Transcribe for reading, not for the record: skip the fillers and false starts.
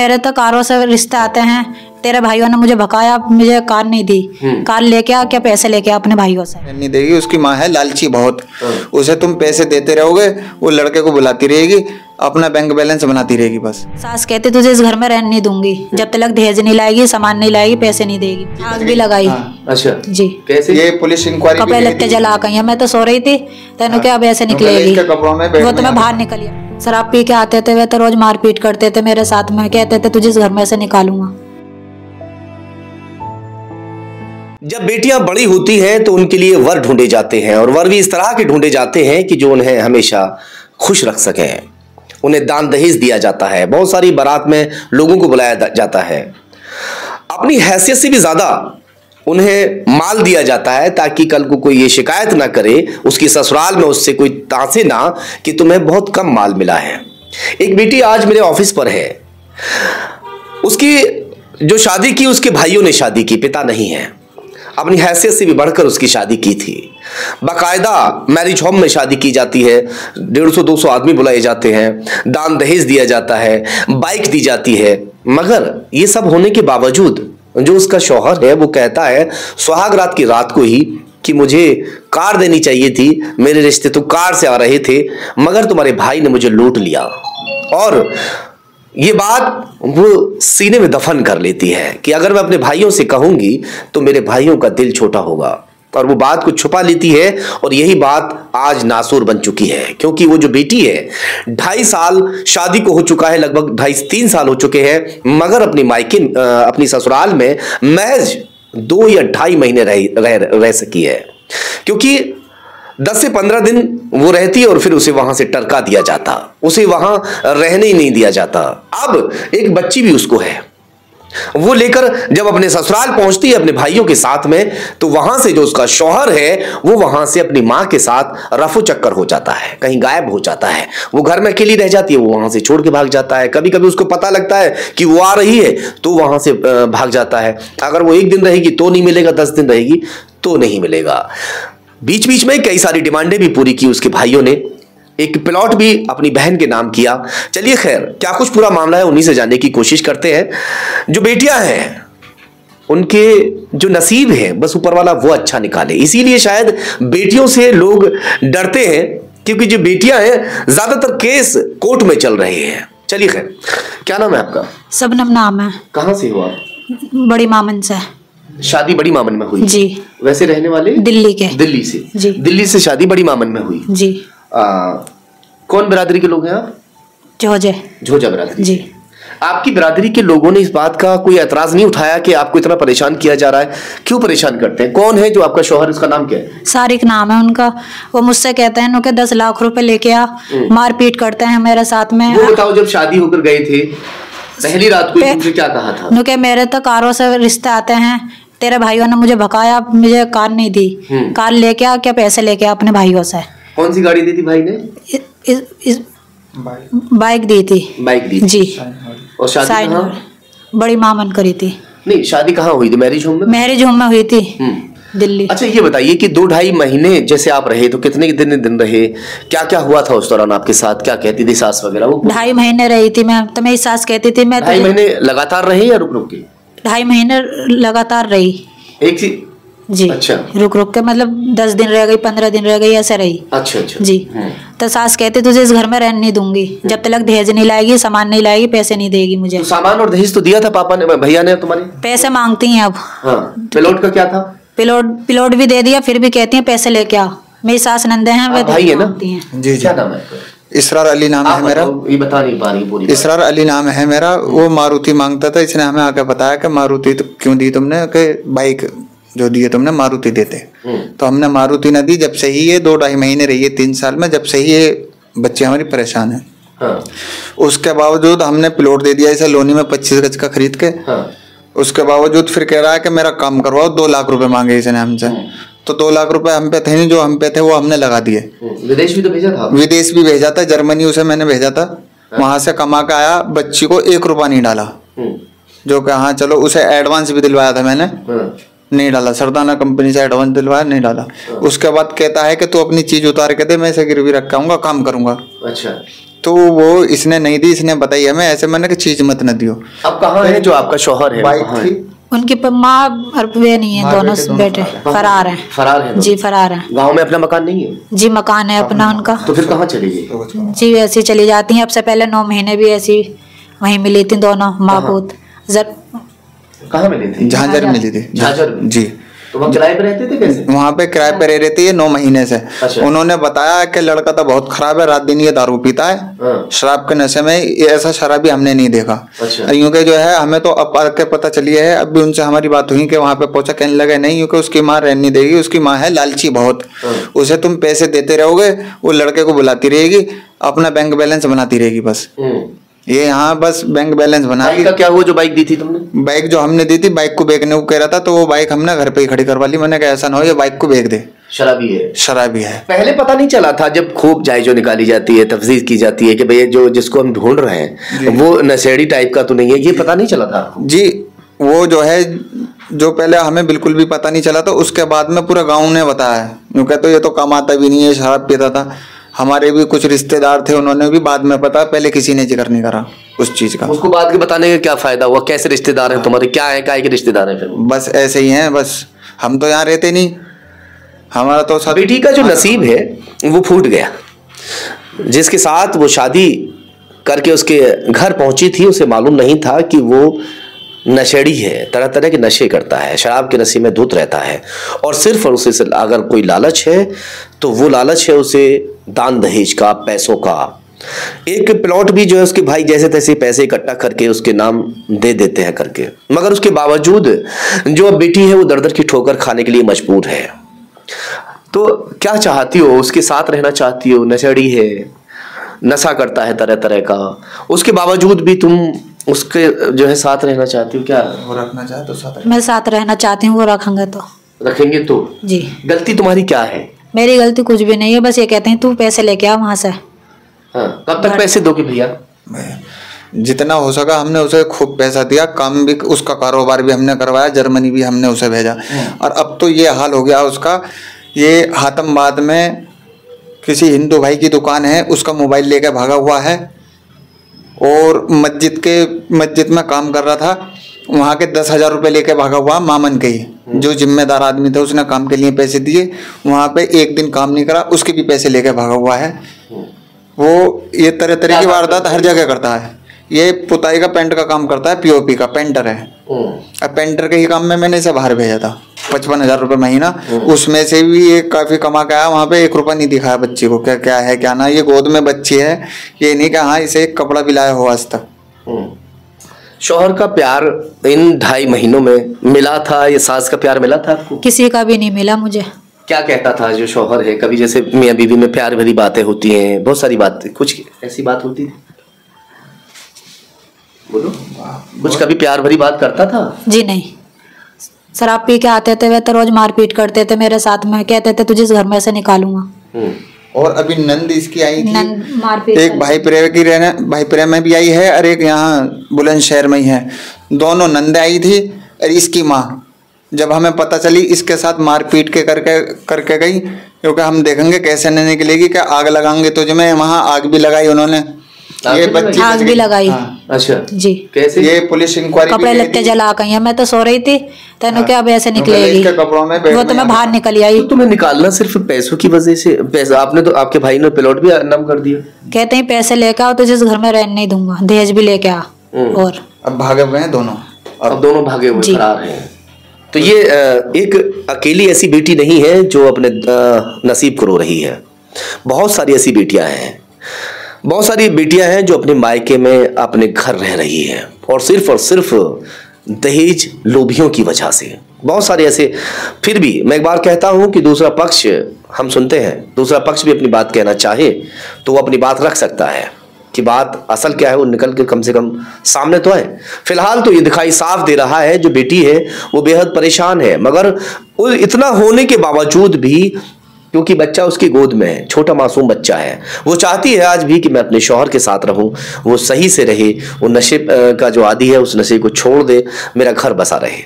मेरे तो कारों से रिश्ते आते हैं, तेरे भाइयों ने मुझे भगाया, मुझे कार नहीं दी, कार लेके आ, क्या पैसे लेके आ अपने भाइयों से। नहीं देगी, उसकी माँ है लालची बहुत, उसे तुम पैसे देते रहोगे, वो लड़के को बुलाती रहेगी, अपना बैंक बैलेंस बनाती रहेगी बस। सास कहती तुझे इस घर में रहने नहीं दूंगी जब तक दहेज नहीं लाएगी, सामान नहीं लाएगी, पैसे नहीं देगी। आग भी लगाई। अच्छा जी, कैसे? ये पुलिस इंक्वायरी कपड़े लत्ते जला गई। मैं तो सो रही थी, तेनों क्या अब ऐसे निकलेगी, वो तो मैं बाहर निकली। शराब पी के आते थे, वे तो रोज मारपीट करते थे मेरे साथ में, कहते थे तुझे इस घर में से निकालूंगा। जब बेटियां बड़ी होती हैं तो उनके लिए वर ढूंढे जाते हैं, और वर भी इस तरह के ढूंढे जाते हैं कि जो उन्हें हमेशा खुश रख सकें। उन्हें दान दहेज दिया जाता है, बहुत सारी बारात में लोगों को बुलाया जाता है, अपनी हैसियत से भी ज्यादा उन्हें माल दिया जाता है ताकि कल को कोई ये शिकायत ना करे उसकी ससुराल में, उससे कोई तांसे ना कि तुम्हें बहुत कम माल मिला है। एक बेटी आज मेरे ऑफिस पर है, उसकी जो शादी की उसके भाइयों ने शादी की, पिता नहीं है। अपनी हैसियत से भी बढ़कर उसकी शादी की थी। बाकायदा मैरिज होम में शादी की जाती है, 150-200 आदमी बुलाए जाते हैं, दान दहेज दिया जाता है, बाइक दी जाती है। मगर ये सब होने के बावजूद जो उसका शौहर है वो कहता है सुहाग रात की रात को ही कि मुझे कार देनी चाहिए थी, मेरे रिश्ते तो कार से आ रहे थे, मगर तुम्हारे भाई ने मुझे लूट लिया। और ये बात वो सीने में दफन कर लेती है कि अगर मैं अपने भाइयों से कहूंगी तो मेरे भाइयों का दिल छोटा होगा, और वो बात को छुपा लेती है। और यही बात आज नासूर बन चुकी है, क्योंकि वो जो बेटी है 2.5 साल शादी को हो चुका है, लगभग 2.5-3 साल हो चुके हैं, मगर अपनी मायके अपनी ससुराल में महज 2 या 2.5 महीने रह सकी है, क्योंकि 10 से 15 दिन वो रहती है और फिर उसे वहां से टरका दिया जाता, उसे वहां रहने ही नहीं दिया जाता। अब एक बच्ची भी उसको है, वो लेकर जब अपने ससुराल पहुंचती है अपने भाइयों के साथ में, तो वहां से जो उसका शौहर है वो वहां से अपनी मां के साथ रफू चक्कर हो जाता है, कहीं गायब हो जाता है। वो घर में अकेली रह जाती है, वो वहां से छोड़ के भाग जाता है। कभी कभी उसको पता लगता है कि वो आ रही है तो वहां से भाग जाता है। अगर वो 1 दिन रहेगी तो नहीं मिलेगा, 10 दिन रहेगी तो नहीं मिलेगा। बीच बीच में कई सारी डिमांडें भी पूरी की उसके भाइयों ने, एक प्लॉट भी अपनी बहन के नाम किया। चलिए खैर, क्या कुछ पूरा मामला है उन्हीं से जानने की कोशिश करते हैं। जो बेटियां हैं उनके जो नसीब है बस ऊपर वाला वो अच्छा निकाले, इसीलिए शायद बेटियों से लोग डरते हैं, क्योंकि जो बेटियां हैं ज्यादातर केस कोर्ट में चल रहे हैं। चलिए खैर, क्या नाम है आपका? सबनम नाम है। कहाँ से हो आप? बड़ी मामन से। शादी बड़ी मामन में हुई? जी। वैसे रहने वाले? दिल्ली के। दिल्ली से? जी। दिल्ली से शादी बड़ी मामन में हुई? जी। कौन बिरादरी के लोग हैं आप? झोजा बिरादरी। जी। आपकी बिरादरी के लोगों ने इस बात का कोई एतराज नहीं उठाया कि आपको इतना परेशान किया जा रहा है? क्यों परेशान करते हैं? कौन है जो आपका शौहर, उसका नाम क्या है? सारिक नाम है उनका। वो मुझसे कहते हैं उनके 10 लाख रुपए लेके आ, मारपीट करते हैं मेरे साथ में। वो बताओ, जब शादी होकर गए थे पहली रात को तुमसे क्या कहा था? उनके मेरे तो कारों से रिश्ते आते हैं, तेरे भाइयों ने मुझे भगाया, मुझे कार नहीं दी, कार लेके आ, क्या पैसे लेके आ अपने भाइयों से। कौन सी गाड़ी दी थी भाई ने? बाइक दी थी। बाइक दी जी। और शादी कहाँ? बड़ी मामन करी थी। नहीं, शादी कहाँ हुई थी? मैरिज होम में? मैरिज होम में हुई थी, दिल्ली। अच्छा, ये बताइए कि 2-2.5 महीने जैसे आप रहे तो कितने दिन रहे, क्या क्या हुआ था उस दौरान आपके साथ? क्या कहती थी सास वगैरह? वो 2.5 महीने रही थी मैं, तो मेरी सास कहती थी मैं 2.5 महीने लगातार रहे या रुक रुक के? 2.5 महीने लगातार रही एक सी? जी। अच्छा। रुक रुक के, मतलब 10 दिन रह गई, 15 दिन रह गई, ऐसे रही। अच्छा अच्छा जी। तो सास कहती तुझे इस घर में रहने नहीं दूंगी जब तक दहेज नहीं लाएगी, सामान नहीं लाएगी, पैसे नहीं देगी मुझे। तो सामान और दहेज तो दिया था पापा ने, भैया ने तुम्हारे? पैसे मांगती हैं अब। हाँ। प्लॉट का क्या था? प्लॉट भी दे दिया, फिर भी कहती हैं पैसे लेके आ। मेरी सास नंदे हैं, वे भाई है ना? जी। क्या नाम है? इसरार अली नाम है मेरा। ये बता नहीं पा रही पूरी। इसरार अली नाम है मेरा। वो मारुति मांगता था, इसने हमें आके बताया कि मारुति तो क्यों दी तुमने, कि बाइक जो दिए तुमने मारुति देते। तो हमने मारुति न दी। जब से ही ये 2-2.5 महीने रही है 3 साल में, जब से ही ये बच्चे हमारी परेशान है। हाँ। उसके बावजूद हमने प्लॉट दे दिया इसे लोनी में 25 गज का खरीद के। हाँ। उसके बावजूद फिर कह रहा है कि मेरा काम करवाओ। 2 लाख रुपए मांगे इसने हमसे। तो 2 लाख रुपए हम पे थे नहीं, जो हम पे थे वो हमने लगा दिए। विदेश भी तो भेजा था? विदेश भी भेजा था, जर्मनी उसे मैंने भेजा था। वहां से कमा के आया, बच्ची को 1 रुपया नहीं डाला। जो कि हाँ चलो, उसे एडवांस भी दिलवाया था मैंने, नहीं डाला। सरदाना कंपनी से एडवांस दिलवाया, नहीं डाला। उसके बाद कहता है कि तू अपनी चीज उतार के दे, मैं इसे गिरवी रखाऊंगा, काम करूंगा। अच्छा। तो वो इसने नहीं दी, इसने बताई हमें ऐसे, मैंने कि चीज मत न दियो। अब कहाँ है जो आपका शौहर है? बाइक थी उनकी माँ और वे नहीं है, दोनों बेटे फरार हैं। फरार है जी, फरार हैं। गांव में अपना मकान नहीं है? जी, मकान है अपना उनका। तो फिर कहाँ चली गई? जी, ऐसी चली जाती हैं। अब से पहले 9 महीने भी ऐसी वहीं मिली थी दोनों माँ पूत। कहाँ मिली थी? झांझर मिली थी। झांझर? जी। तो वहाँ किराए पे रहते थे? कैसे? वहाँ पे किराए पे रह रहती है 9 महीने से। अच्छा। उन्होंने बताया कि लड़का तो बहुत खराब है, रात दिन ये दारू पीता है, शराब के नशे में। ऐसा शराबी हमने नहीं देखा। अच्छा। यूँ जो है हमें तो अब आके पता चली है, अब भी उनसे हमारी बात हुई कि वहाँ पे पहुंचा, कहने लगे नहीं, क्योंकि उसकी माँ रहने नहीं देगी। उसकी माँ है लालची बहुत, उसे तुम पैसे देते रहोगे, वो लड़के को बुलाती रहेगी, अपना बैंक बैलेंस बनाती रहेगी बस। ये यहाँ बस बैंक बैलेंस बना। बाइक का क्या हुआ जो बाइक दी थी तुमने? बाइक जो हमने दी थी, बाइक को बेचने को कह रहा था, तो वो बाइक हमने घर पे ही खड़ी करवा ली। मैंने कहा ऐसा ना हो ये बाइक को बेच दे, शराबी है। शराबी है। पहले पता नहीं चला था जब खूब जायजो निकाली जाती है, तफ्तीश की जाती है कि भैया जो जिसको हम ढूंढ रहे हैं वो नशेड़ी टाइप का तो नहीं है, ये पता नहीं चला था? जी, वो जो है जो पहले हमें बिल्कुल भी पता नहीं चला था, उसके बाद में पूरा गाँव ने बताया। यूँ कहते ये तो कमाता भी नहीं है, शराब पीता था। हमारे भी कुछ रिश्तेदार थे, उन्होंने भी बाद में पता, पहले किसी ने जिक्र नहीं करा उस चीज का। उसको बाद के बताने का क्या फायदा हुआ? कैसे रिश्तेदार हैं तुम्हारे? क्या है, क्या के रिश्तेदार हैं? फिर बस ऐसे ही हैं, बस हम तो यहाँ रहते नहीं, हमारा तो सब। बेटी का जो नसीब है वो फूट गया। जिसके साथ वो शादी करके उसके घर पहुंची थी, उसे मालूम नहीं था कि वो नशेड़ी है, तरह तरह के नशे करता है, शराब के नशे में धुत रहता है। और सिर्फ और उसे अगर कोई लालच है तो वो लालच है उसे दान दहेज का, पैसों का। एक प्लॉट भी जो है उसके भाई जैसे तैसे पैसे इकट्ठा करके उसके नाम दे देते हैं करके, मगर उसके बावजूद जो बेटी है वो दर दर की ठोकर खाने के लिए मजबूर है। तो क्या चाहती हो? उसके साथ रहना चाहती हो? नशेड़ी है, नशा करता है तरह तरह का, उसके बावजूद भी तुम उसके जो है साथ रहना चाहती हो? क्या वो रखना चाहे तो साथ, मैं साथ रहना चाहती हूँ, वो रखेंगे तो रखेंगे तो। जी। गलती तुम्हारी क्या है? मेरी गलती कुछ भी नहीं है, बस ये कहते हैं तू पैसे लेके आ वहां से। हाँ, कब तक पैसे दोगे भैया? जितना हो सका हमने उसे खूब पैसा दिया, काम भी, उसका कारोबार भी हमने करवाया, जर्मनी भी हमने उसे भेजा। और अब तो ये हाल हो गया उसका, ये हातमबाद में किसी हिंदू भाई की दुकान है, उसका मोबाइल लेकर भागा हुआ है। और मस्जिद में काम कर रहा था, वहाँ के 10,000 रुपये लेके भागा हुआ, मामन के ही जो जिम्मेदार आदमी थे, उसने काम के लिए पैसे दिए, वहाँ पे एक दिन काम नहीं करा, उसके भी पैसे लेके भागा हुआ है। वो ये तरह तरह की वारदात हर जगह करता है। ये पुताई का पेंट का काम करता है, पीओपी का पेंटर है। अब पेंटर के ही काम में मैंने इसे बाहर भेजा था, 55,000 रुपये महीना। उसमें से भी ये काफी कमा के आया, वहाँ पे 1 रुपया नहीं दिखाया बच्ची को, क्या क्या है क्या ना। ये गोद में बच्ची है, ये नहीं कि हाँ इसे एक कपड़ा भी लाया हो आज तक। शौहर का प्यार इन 2.5 महीनों में मिला था? ये सास का प्यार मिला था आपको? किसी का भी नहीं मिला मुझे। क्या कहता था जो शौहर है? कभी जैसे मियाँ बीवी में प्यार भरी बातें होती हैं, बहुत सारी बातें, कुछ ऐसी बात होती थी? बोलो कुछ। कभी प्यार भरी बात करता था? जी नहीं, शराब पी के आते थे, वे तो रोज मारपीट करते थे मेरे साथ में, कहते थे तुझे इस घर में से निकालूंगा। और अभी नंद इसकी आई थी, मारपीट एक भाई प्रेम में भी आई है, और एक यहाँ बुलंदशहर में ही है। दोनों नंद आई थी। और इसकी माँ जब हमें पता चली, इसके साथ मारपीट के करके गई, क्योंकि हम देखेंगे कैसे नहीं निकलेगी, क्या आग लगाएंगे तुझ में। वहाँ आग भी लगाई उन्होंने, ये बच्ची आग भी लगाई। अच्छा जी। कैसे? ये पुलिस इंक्वायरी, कपड़े लत्ते जला गई। मैं तो सो रही थी, तेनों क्या अब ऐसे निकलेगी, कपड़ों में वो तो मैं बाहर निकल आई। तो तुम्हें निकालना सिर्फ पैसों की वजह से? पैसा आपने तो, आपके भाई ने प्लॉट भी नाम कर दिया। कहते हैं पैसे लेके आओ, तुझे इस घर में रहने नहीं दूंगा, दहेज भी लेके आ। और अब भागे हुए हैं दोनों, अब दोनों भागे हुए फरार हैं। तो ये एक अकेली ऐसी बेटी नहीं है जो अपने नसीब को रो रही है। बहुत सारी ऐसी बेटियां हैं, बहुत सारी बेटियां हैं जो अपने मायके में अपने घर रह रही हैं, और सिर्फ दहेज लोभियों की वजह से। बहुत सारे ऐसे। फिर भी मैं एक बार कहता हूं कि दूसरा पक्ष, हम सुनते हैं, दूसरा पक्ष भी अपनी बात कहना चाहे तो वो अपनी बात रख सकता है कि बात असल क्या है वो निकल के कम से कम सामने तो है। फिलहाल तो ये दिखाई साफ दे रहा है जो बेटी है वो बेहद परेशान है, मगर वो इतना होने के बावजूद भी, क्योंकि बच्चा उसकी गोद में है, छोटा मासूम बच्चा है, वो चाहती है आज भी कि मैं अपने शौहर के साथ रहूं, वो सही से रहे, वो नशे का जो आदी है उस नशे को छोड़ दे, मेरा घर बसा रहे।